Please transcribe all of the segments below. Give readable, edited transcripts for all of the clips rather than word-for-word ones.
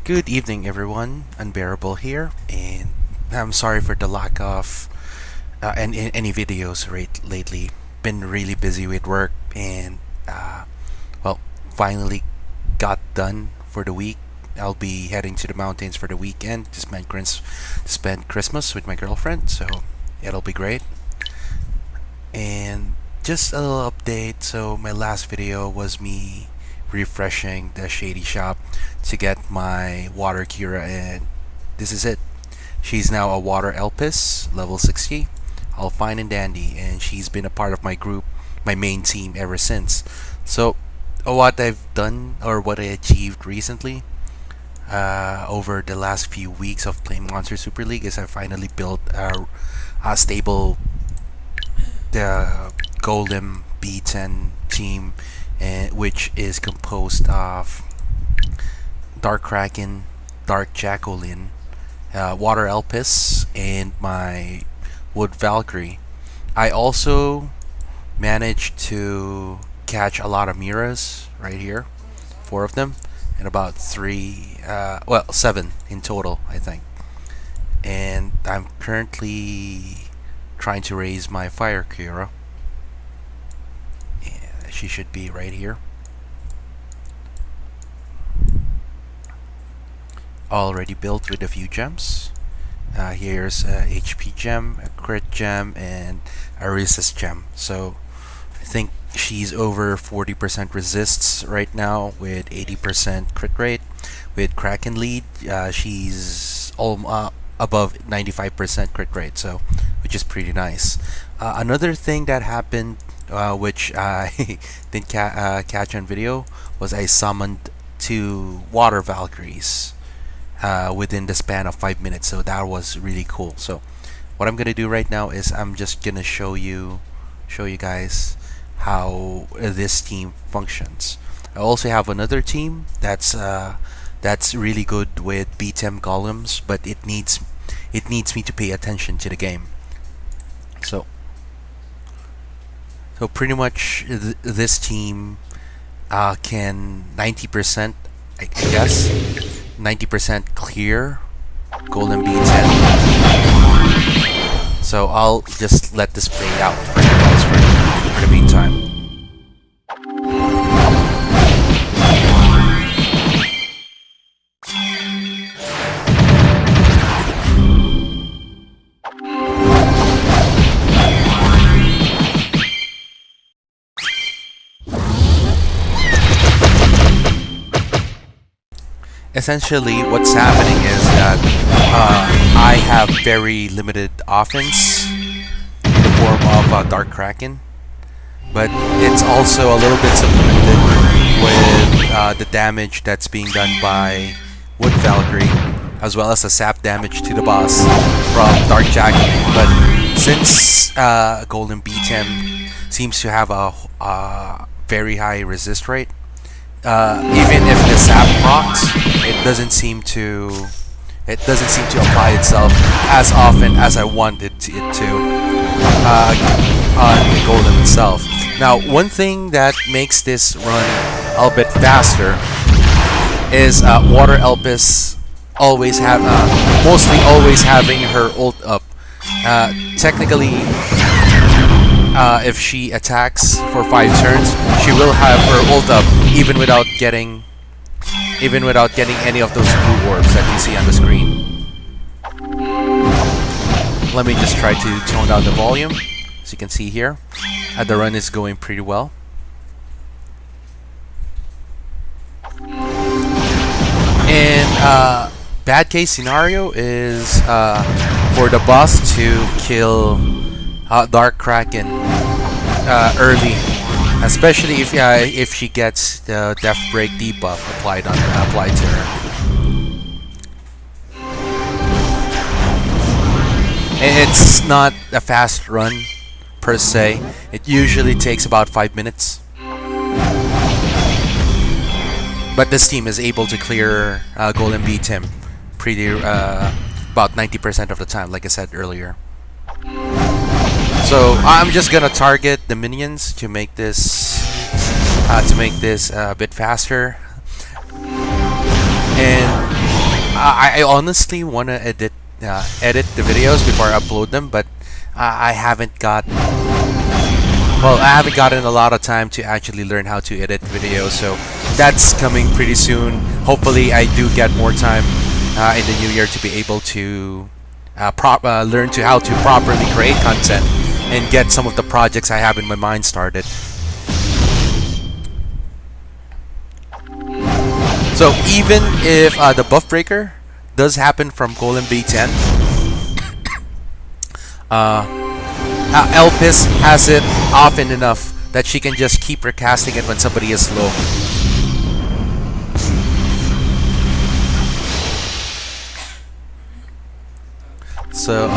Good evening, everyone. Unbearable here, and I'm sorry for the lack of any videos lately. Been really busy with work, and well, finally got done for the week. I'll be heading to the mountains for the weekend to spend Christmas with my girlfriend, so it'll be great. And just a little update. So my last video was me refreshing the Shady Shop to get my water Kira, and this is it. She's now a water Elpis, level 60, all fine and dandy, and she's been a part of my group, my main team ever since. So what I've done or what I achieved recently over the last few weeks of playing Monster Super League is I finally built a stable the Golem B10 team, which is composed of Dark Kraken, Dark Jacqueline, Water Elpis, and my Wood Valkyrie. I also managed to catch a lot of Miras right here, 4 of them, and about seven in total, I think. And I'm currently trying to raise my Fire Kira. Yeah, she should be right here. Already built with a few gems. Here's a HP gem, a crit gem, and a resist gem. So I think she's over 40% resists right now with 80% crit rate. With Kraken lead, she's above 95% crit rate, so which is pretty nice. Another thing that happened, which I didn't catch on video, was I summoned 2 Water Valkyries within the span of 5 minutes, so that was really cool. So what I'm gonna do right now is I'm just gonna show you guys how this team functions. I also have another team that's really good with B10 golems, but it needs me to pay attention to the game. So pretty much this team can 90%, I guess, 90% clear Golem B10. So I'll just let this play out for you guys for the meantime. Essentially, what's happening is that I have very limited offense in the form of Dark Kraken, but it's also a little bit supplemented with the damage that's being done by Wood Valkyrie, as well as the sap damage to the boss from Dark Jacqueline. But since Golden B10 seems to have a very high resist rate, even if the sap procs, it doesn't seem to apply itself as often as I wanted it to on the Golem itself. Now, one thing that makes this run a little bit faster is Water Elpis mostly always having her ult up. Technically, if she attacks for 5 turns, she will have her ult up even without getting any of those blue orbs that you see on the screen. Let me just try to tone down the volume. As you can see here, the run is going pretty well. And bad case scenario is for the boss to kill Dark Kraken early, especially if she gets the Death Break debuff applied to her. And it's not a fast run per se. It usually takes about 5 minutes. But this team is able to clear Golem B10 pretty about 90% of the time, like I said earlier. So I'm just gonna target the minions to make this a bit faster. And I honestly want to edit the videos before I upload them, but I haven't got I haven't gotten a lot of time to actually learn how to edit videos, so that's coming pretty soon. Hopefully, I do get more time in the new year to be able to learn to how to properly create content and get some of the projects I have in my mind started. So even if the buff breaker does happen from Golem B10, Elpis has it often enough that she can just keep recasting it when somebody is low. So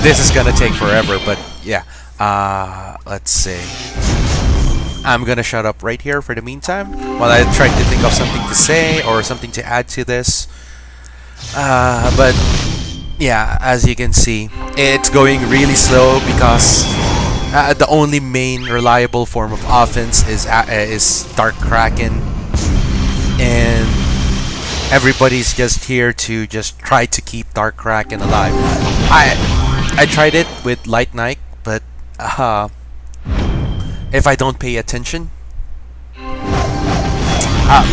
this is gonna take forever, but yeah. Let's see. I'm gonna shut up right here for the meantime while I try to think of something to say or something to add to this. But yeah, as you can see, it's going really slow because the only main reliable form of offense is Dark Kraken, and everybody's just here to just try to keep Dark Kraken alive. I tried it with Light Knight, but if I don't pay attention,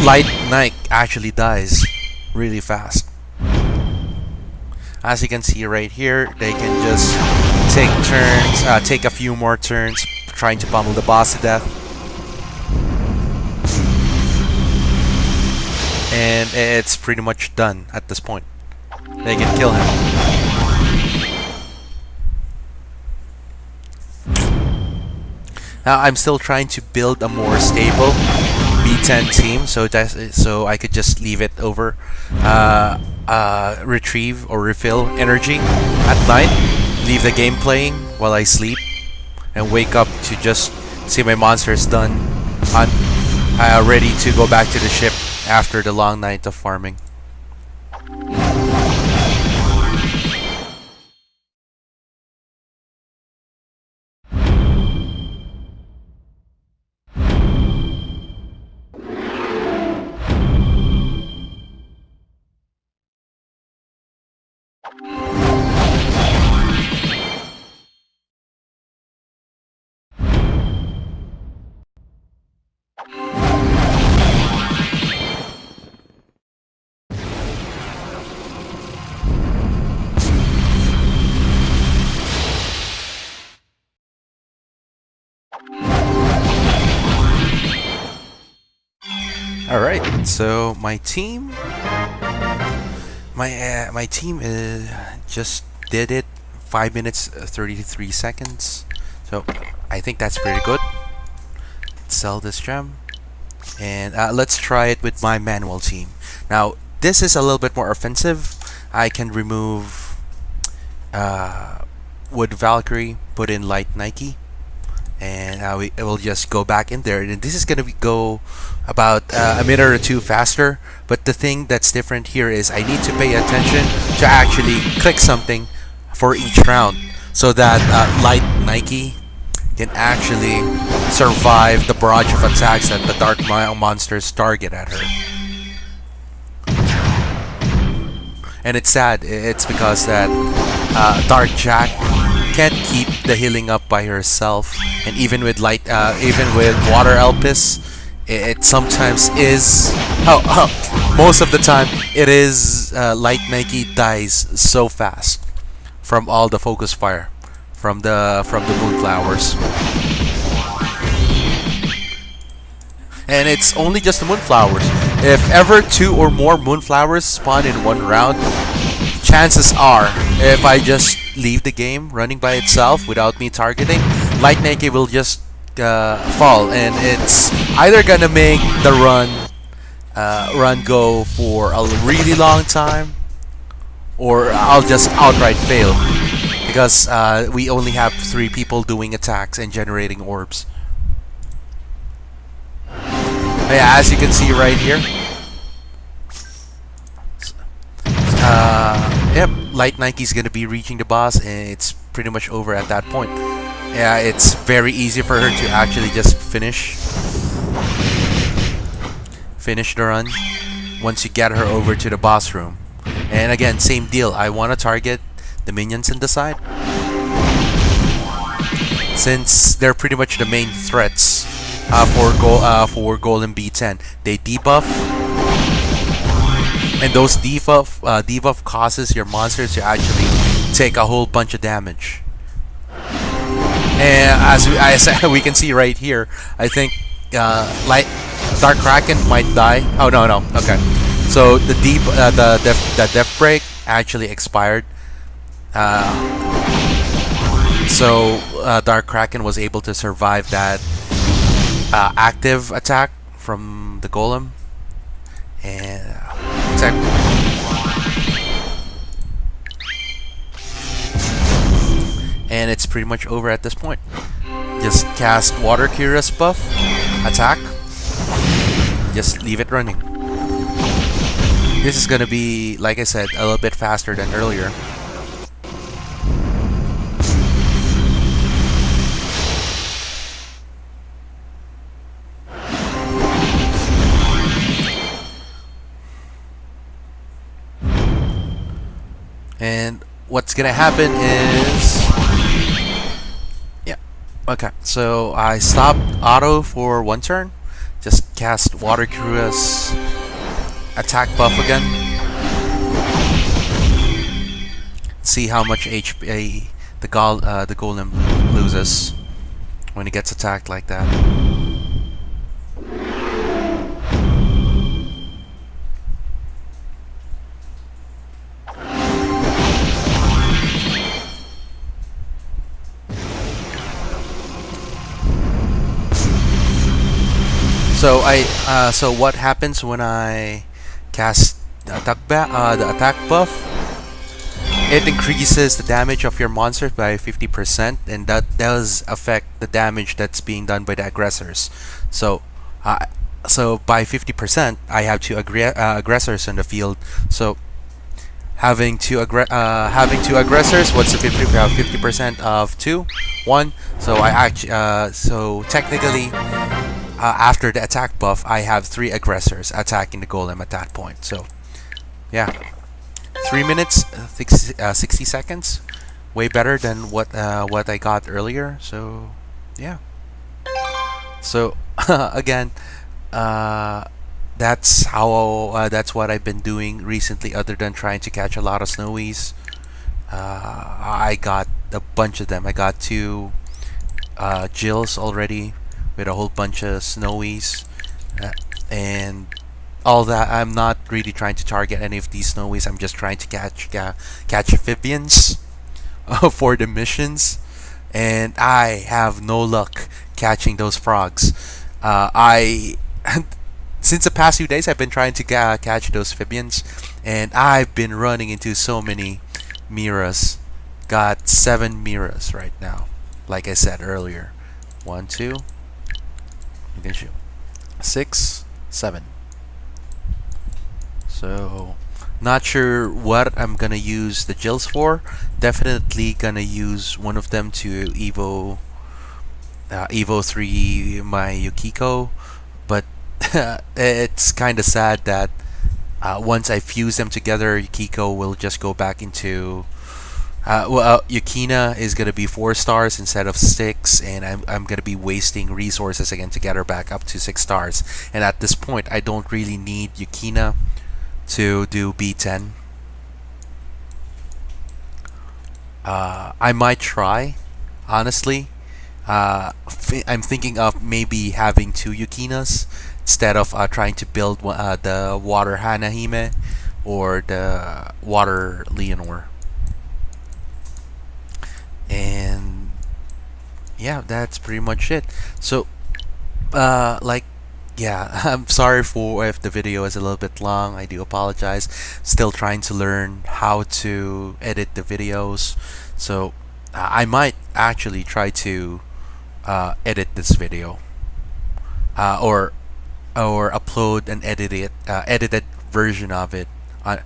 Light Knight actually dies really fast. As you can see right here, they can just take turns, take a few more turns trying to pummel the boss to death. And it's pretty much done at this point. They can kill him. Now I'm still trying to build a more stable B10 team, so I could just leave it over, retrieve or refill energy at night, leave the game playing while I sleep, and wake up to just see my monsters done, ready to go back to the ship after the long night of farming. Alright, so my team just did it 5 minutes 33 seconds, so I think that's pretty good. Let's sell this gem, and let's try it with my manual team. Now this is a little bit more offensive. I can remove Wood Valkyrie, put in Light Nike, and it will just go back in there, and this is gonna go about a minute or two faster. But the thing that's different here is I need to pay attention to actually click something for each round, so that Light Nike can actually survive the barrage of attacks that the dark monsters target at her. And it's sad, it's because that Dark Jack can't keep the healing up by herself, and even with Water Elpis, it sometimes is most of the time it is Light Nike dies so fast from all the focus fire from the moonflowers. And it's only just the moonflowers. If ever 2 or more moonflowers spawn in one round, chances are, if I just leave the game running by itself without me targeting, Light Nike will just fall, and it's either gonna make the run go for a really long time, or I'll just outright fail, because we only have 3 people doing attacks and generating orbs. Yeah, as you can see right here, yep, Light Nike's gonna be reaching the boss, and it's pretty much over at that point. Yeah, it's very easy for her to actually just finish the run once you get her over to the boss room. And again, same deal. I want to target the minions in the side, since they're pretty much the main threats for Golem B10. They debuff, and those debuff causes your monsters to actually take a whole bunch of damage. And as we can see right here, I think like Dark Kraken might die. Oh no. Okay, so the death break actually expired. So Dark Kraken was able to survive that active attack from the Golem, and and it's pretty much over at this point. Just cast Water Curious buff, attack, just leave it running. This is gonna be, like I said, a little bit faster than earlier. And what's gonna happen is, yeah, okay. So I stopped auto for one turn. Just cast Water Curious, attack buff again. See how much HP the Golem loses when he gets attacked like that. So what happens when I cast the attack buff? It increases the damage of your monsters by 50%, and that does affect the damage that's being done by the aggressors. So by 50%, I have two aggressors in the field. So having two aggressors, what's the 50% of 2? 1. So I actually so technically, after the attack buff, I have 3 aggressors attacking the Golem at that point. So yeah, 3 minutes 60 seconds, way better than what I got earlier. So yeah, so again, that's what I've been doing recently, other than trying to catch a lot of snowies. I got a bunch of them. I got 2 Jills already, with a whole bunch of snowies, and all that. I'm not really trying to target any of these snowies. I'm just trying to catch amphibians for the missions, and I have no luck catching those frogs. Since the past few days, I've been trying to catch those amphibians, and I've been running into so many Miras. Got 7 Miras right now, like I said earlier. 1, 2. You can shoot 6, 7. So not sure what I'm gonna use the Jills for. Definitely gonna use one of them to Evo 3 my Yukiko, but it's kind of sad that once I fuse them together, Yukiko will just go back into Yukina is gonna be 4 stars instead of 6, and I'm gonna be wasting resources again to get her back up to 6 stars. And at this point, I don't really need Yukina to do B10. I might try, honestly. I'm thinking of maybe having 2 Yukinas instead of trying to build the Water Hanahime or the Water Leonore. And yeah, that's pretty much it. So yeah, I'm sorry for if the video is a little bit long. I do apologize. Still trying to learn how to edit the videos. So I might actually try to edit this video, or upload an edited version of it to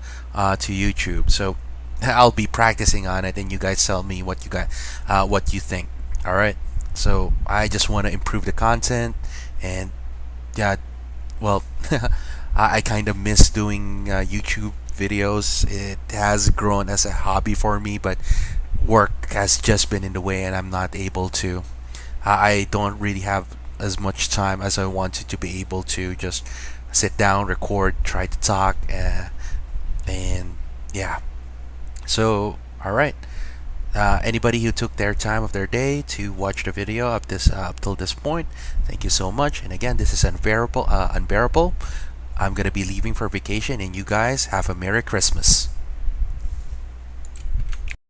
YouTube. So I'll be practicing on it, and you guys tell me what you think. All right. So I just want to improve the content, and yeah, well, I kind of miss doing YouTube videos. It has grown as a hobby for me, but work has just been in the way, and I'm not able to. I don't really have as much time as I wanted to be able to just sit down, record, try to talk, and yeah. So, all right. Anybody who took their time of their day to watch the video up till this point, thank you so much. And again, this is unbearable. Unbearable. I'm gonna be leaving for vacation, and you guys have a Merry Christmas.